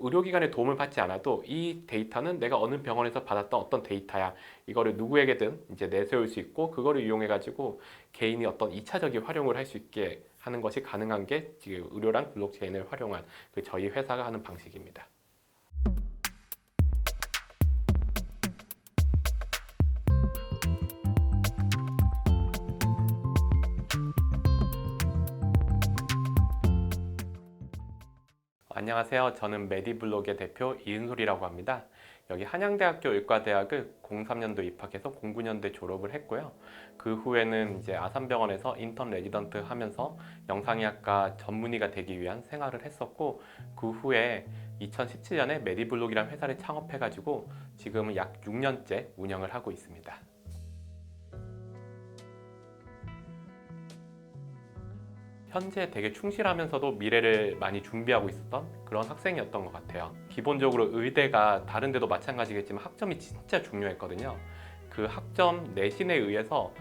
의료기관의 도움을 받지 않아도 이 데이터는 내가 어느 병원에서 받았던 어떤 데이터야. 이거를 누구에게든 이제 내세울 수 있고 그거를 이용해 가지고 개인이 어떤 2차적인 활용을 할 수 있게 하는 것이 가능한 게 지금 의료랑 블록체인을 활용한 그 저희 회사가 하는 방식입니다. 안녕하세요. 저는 메디블록의 대표 이은솔이라고 합니다. 여기 한양대학교 의과대학을 03년도 입학해서 09년도에 졸업을 했고요. 그 후에는 이제 아산병원에서 인턴 레지던트 하면서 영상의학과 전문의가 되기 위한 생활을 했었고, 그 후에 2017년에 메디블록이라는 회사를 창업해가지고 지금은 약 6년째 운영을 하고 있습니다. 현재 되게 충실하면서도 미래를 많이 준비하고 있었던 그런 학생이었던 것 같아요. 기본적으로 의대가 다른 데도 마찬가지겠지만 학점이 진짜 중요했거든요. 그 학점 내신에 의해서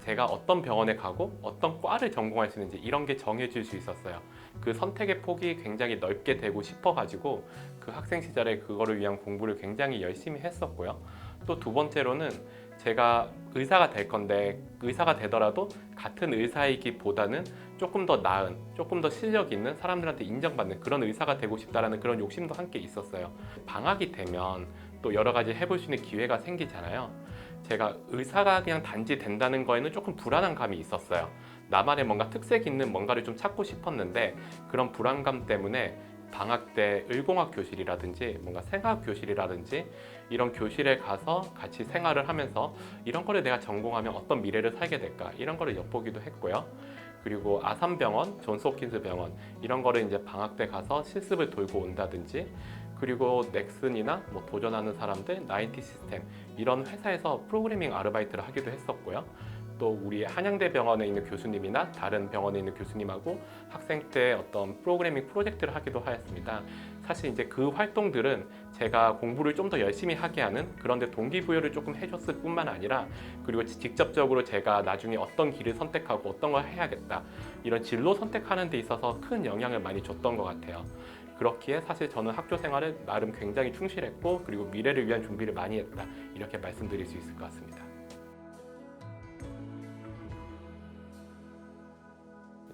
제가 어떤 병원에 가고 어떤 과를 전공할 수 있는지 이런 게 정해질 수 있었어요. 그 선택의 폭이 굉장히 넓게 되고 싶어가지고 그 학생 시절에 그거를 위한 공부를 굉장히 열심히 했었고요. 또 두 번째로는 제가 의사가 될 건데 의사가 되더라도 같은 의사이기보다는 조금 더 나은, 조금 더 실력 있는 사람들한테 인정받는 그런 의사가 되고 싶다라는 그런 욕심도 함께 있었어요. 방학이 되면 또 여러 가지 해볼 수 있는 기회가 생기잖아요. 제가 의사가 그냥 단지 된다는 거에는 조금 불안한 감이 있었어요. 나만의 뭔가 특색 있는 뭔가를 좀 찾고 싶었는데 그런 불안감 때문에 방학 때 의공학 교실이라든지 뭔가 생화학 교실이라든지 이런 교실에 가서 같이 생활을 하면서 이런 거를 내가 전공하면 어떤 미래를 살게 될까 이런 거를 엿보기도 했고요. 그리고 아산병원, 존스홉킨스 병원 이런 거를 이제 방학 때 가서 실습을 돌고 온다든지 그리고 넥슨이나 뭐 도전하는 사람들, 나인티 시스템 이런 회사에서 프로그래밍 아르바이트를 하기도 했었고요. 또 우리 한양대 병원에 있는 교수님이나 다른 병원에 있는 교수님하고 학생 때 어떤 프로그래밍 프로젝트를 하기도 하였습니다. 사실 이제 그 활동들은 제가 공부를 좀 더 열심히 하게 하는 그런 데 동기부여를 조금 해줬을 뿐만 아니라 그리고 직접적으로 제가 나중에 어떤 길을 선택하고 어떤 걸 해야겠다 이런 진로 선택하는 데 있어서 큰 영향을 많이 줬던 것 같아요. 그렇기에 사실 저는 학교 생활을 나름 굉장히 충실했고 그리고 미래를 위한 준비를 많이 했다 이렇게 말씀드릴 수 있을 것 같습니다.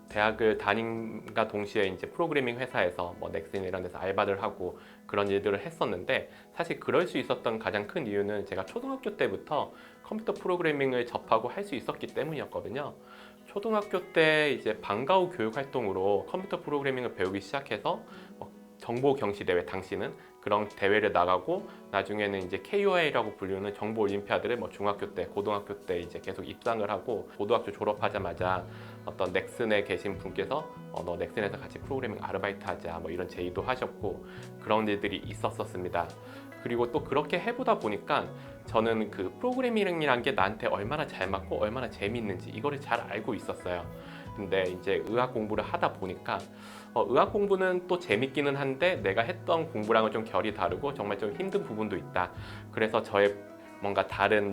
대학을 다님과 동시에 이제 프로그래밍 회사에서 뭐 넥슨 이런 데서 알바를 하고 그런 일들을 했었는데 사실 그럴 수 있었던 가장 큰 이유는 제가 초등학교 때부터 컴퓨터 프로그래밍을 접하고 할 수 있었기 때문이었거든요. 초등학교 때 이제 방과 후 교육 활동으로 컴퓨터 프로그래밍을 배우기 시작해서 정보 경시 대회 당시는 그런 대회를 나가고 나중에는 이제 KOA라고 불리는 정보 올림피아드를 뭐 중학교 때, 고등학교 때 이제 계속 입상을 하고 고등학교 졸업하자마자 어떤 넥슨에 계신 분께서 너 넥슨에서 같이 프로그래밍 아르바이트 하자 뭐 이런 제의도 하셨고 그런 일들이 있었습니다. 그리고 또 그렇게 해보다 보니까 저는 그 프로그래밍이라는 게 나한테 얼마나 잘 맞고 얼마나 재미있는지 이거를 잘 알고 있었어요. 근데 이제 의학 공부를 하다 보니까 의학 공부는 또 재밌기는 한데 내가 했던 공부랑은 좀 결이 다르고 정말 좀 힘든 부분도 있다. 그래서 저의 뭔가 다른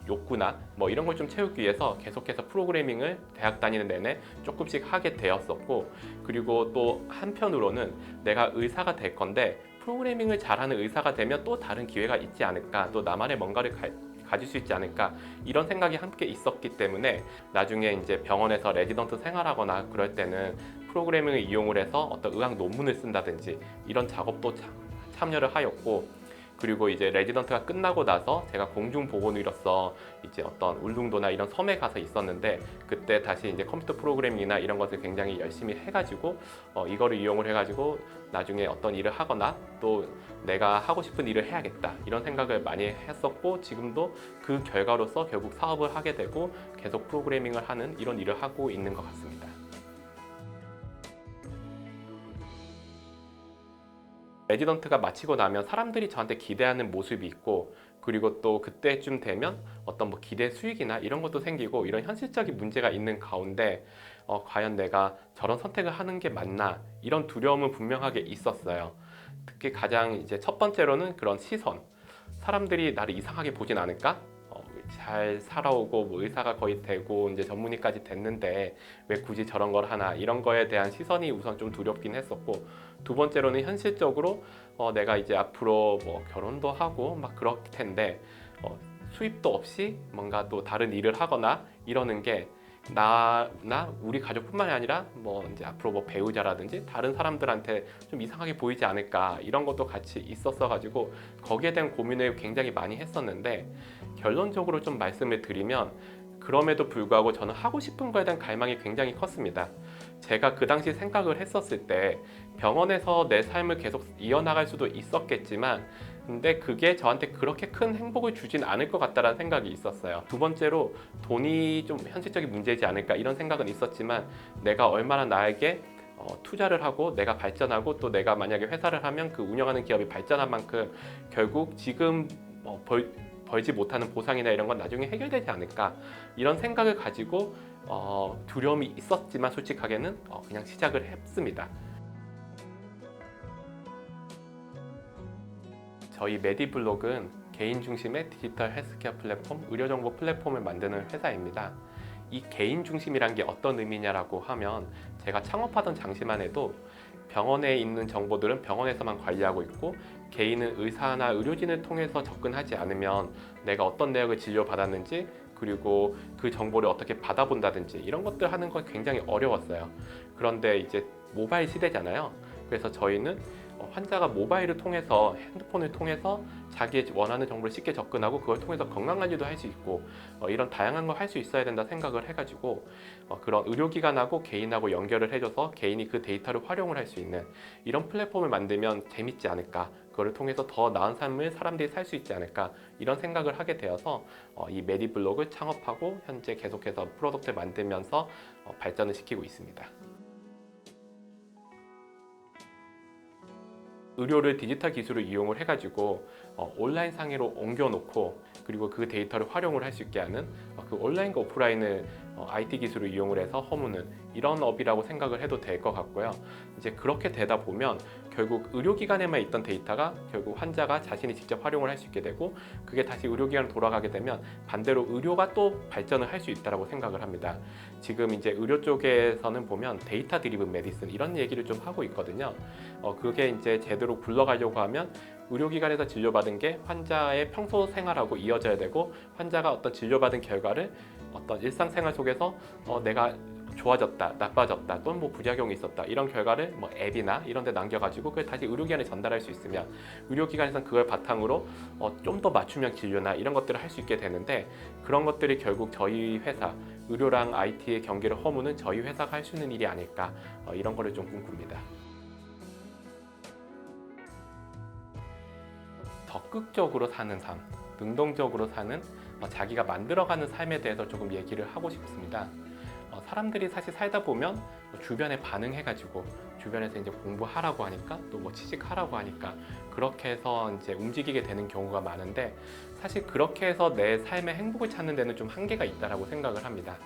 욕구나 뭐 이런 걸 좀 채우기 위해서 계속해서 프로그래밍을 대학 다니는 내내 조금씩 하게 되었었고 그리고 또 한편으로는 내가 의사가 될 건데 프로그래밍을 잘하는 의사가 되면 또 다른 기회가 있지 않을까 또 나만의 뭔가를 가질 수 있지 않을까 이런 생각이 함께 있었기 때문에 나중에 이제 병원에서 레지던트 생활하거나 그럴 때는 프로그래밍을 이용을 해서 어떤 의학 논문을 쓴다든지 이런 작업도 참여를 하였고 그리고 이제 레지던트가 끝나고 나서 제가 공중보건의로서 이제 어떤 울릉도나 이런 섬에 가서 있었는데 그때 다시 이제 컴퓨터 프로그래밍이나 이런 것을 굉장히 열심히 해가지고 이거를 이용을 해가지고 나중에 어떤 일을 하거나 또 내가 하고 싶은 일을 해야겠다 이런 생각을 많이 했었고 지금도 그 결과로서 결국 사업을 하게 되고 계속 프로그래밍을 하는 이런 일을 하고 있는 것 같습니다. 레지던트가 마치고 나면 사람들이 저한테 기대하는 모습이 있고 그리고 또 그때쯤 되면 어떤 뭐 기대 수익이나 이런 것도 생기고 이런 현실적인 문제가 있는 가운데 과연 내가 저런 선택을 하는 게 맞나 이런 두려움은 분명하게 있었어요. 특히 가장 이제 첫 번째로는 그런 시선 사람들이 나를 이상하게 보진 않을까? 잘 살아오고 뭐 의사가 거의 되고 이제 전문의까지 됐는데 왜 굳이 저런 걸 하나, 이런 거에 대한 시선이 우선 좀 두렵긴 했었고, 두 번째로는 현실적으로 내가 이제 앞으로 뭐 결혼도 하고 막 그럴 텐데 수입도 없이 뭔가 또 다른 일을 하거나 이러는 게 나나 우리 가족뿐만이 아니라 뭐 이제 앞으로 뭐 배우자라든지 다른 사람들한테 좀 이상하게 보이지 않을까, 이런 것도 같이 있었어 가지고 거기에 대한 고민을 굉장히 많이 했었는데, 결론적으로 좀 말씀을 드리면 그럼에도 불구하고 저는 하고 싶은 거에 대한 갈망이 굉장히 컸습니다. 제가 그 당시 생각을 했었을 때 병원에서 내 삶을 계속 이어나갈 수도 있었겠지만, 근데 그게 저한테 그렇게 큰 행복을 주진 않을 것 같다라는 생각이 있었어요. 두 번째로 돈이 좀 현실적인 문제이지 않을까, 이런 생각은 있었지만, 내가 얼마나 나에게 투자를 하고 내가 발전하고 또 내가 만약에 회사를 하면 그 운영하는 기업이 발전한 만큼 결국 지금 벌지 못하는 보상이나 이런 건 나중에 해결되지 않을까, 이런 생각을 가지고 두려움이 있었지만 솔직하게는 그냥 시작을 했습니다. 저희 메디블록은 개인 중심의 디지털 헬스케어 플랫폼, 의료정보 플랫폼을 만드는 회사입니다. 이 개인 중심이란 게 어떤 의미냐라고 하면, 제가 창업하던 당시만 해도 병원에 있는 정보들은 병원에서만 관리하고 있고, 개인은 의사나 의료진을 통해서 접근하지 않으면 내가 어떤 내역을 진료받았는지, 그리고 그 정보를 어떻게 받아본다든지 이런 것들 하는 건 굉장히 어려웠어요. 그런데 이제 모바일 시대잖아요. 그래서 저희는 환자가 모바일을 통해서, 핸드폰을 통해서 자기의 원하는 정보를 쉽게 접근하고 그걸 통해서 건강관리도 할 수 있고 이런 다양한 걸 할 수 있어야 된다 생각을 해가지고 그런 의료기관하고 개인하고 연결을 해줘서 개인이 그 데이터를 활용을 할 수 있는 이런 플랫폼을 만들면 재밌지 않을까, 그거를 통해서 더 나은 삶을 사람들이 살 수 있지 않을까, 이런 생각을 하게 되어서 이 메디블록을 창업하고 현재 계속해서 프로덕트를 만들면서 발전을 시키고 있습니다. 의료를 디지털 기술을 이용을 해가지고 온라인 상에로 옮겨놓고, 그리고 그 데이터를 활용을 할 수 있게 하는 그 온라인과 오프라인을 IT 기술을 이용을 해서 허무는 이런 업이라고 생각을 해도 될 것 같고요. 이제 그렇게 되다 보면 결국 의료기관에만 있던 데이터가 결국 환자가 자신이 직접 활용을 할 수 있게 되고, 그게 다시 의료기관으로 돌아가게 되면 반대로 의료가 또 발전을 할 수 있다고 생각을 합니다. 지금 이제 의료 쪽에서는 보면 데이터 드리븐 메디슨 이런 얘기를 좀 하고 있거든요. 그게 이제 제대로 굴러가려고 하면 의료기관에서 진료받은 게 환자의 평소 생활하고 이어져야 되고, 환자가 어떤 진료받은 결과를 어떤 일상생활 속에서 내가 좋아졌다, 나빠졌다, 또는 뭐 부작용이 있었다, 이런 결과를 뭐 앱이나 이런 데 남겨가지고 그걸 다시 의료기관에 전달할 수 있으면 의료기관에서는 그걸 바탕으로 좀 더 맞춤형 진료나 이런 것들을 할 수 있게 되는데, 그런 것들이 결국 저희 회사, 의료랑 IT의 경계를 허무는 저희 회사가 할 수 있는 일이 아닐까, 이런 거를 좀 꿈꿉니다. 적극적으로 사는 삶, 능동적으로 사는 자기가 만들어가는 삶에 대해서 조금 얘기를 하고 싶습니다. 사람들이 사실 살다 보면 주변에 반응해가지고 주변에서 이제 공부하라고 하니까 또 뭐 취직하라고 하니까 그렇게 해서 이제 움직이게 되는 경우가 많은데, 사실 그렇게 해서 내 삶의 행복을 찾는 데는 좀 한계가 있다라고 생각을 합니다.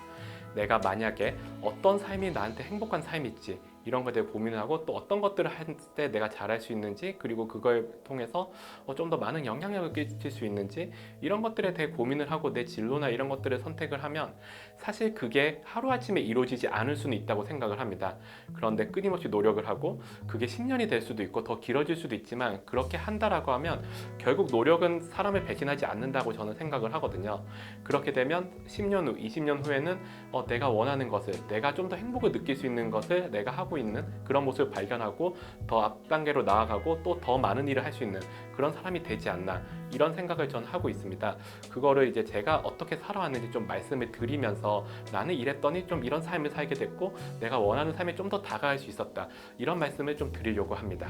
내가 만약에 어떤 삶이 나한테 행복한 삶일지 이런 것에 대해 고민을 하고, 또 어떤 것들을 할 때 내가 잘할 수 있는지, 그리고 그걸 통해서 좀 더 많은 영향력을 끼칠 수 있는지, 이런 것들에 대해 고민을 하고 내 진로나 이런 것들을 선택을 하면 사실 그게 하루아침에 이루어지지 않을 수는 있다고 생각을 합니다. 그런데 끊임없이 노력을 하고 그게 10년이 될 수도 있고 더 길어질 수도 있지만, 그렇게 한다라고 하면 결국 노력은 사람을 배신하지 않는다고 저는 생각을 하거든요. 그렇게 되면 10년 후, 20년 후에는 내가 원하는 것을, 내가 좀 더 행복을 느낄 수 있는 것을 내가 하고 있는 그런 모습을 발견하고 더 앞 단계로 나아가고 또 더 많은 일을 할 수 있는 그런 사람이 되지 않나, 이런 생각을 전 하고 있습니다. 그거를 이제 제가 어떻게 살아왔는지 좀 말씀을 드리면서, 나는 이랬더니 좀 이런 삶을 살게 됐고 내가 원하는 삶에 좀 더 다가갈 수 있었다, 이런 말씀을 좀 드리려고 합니다.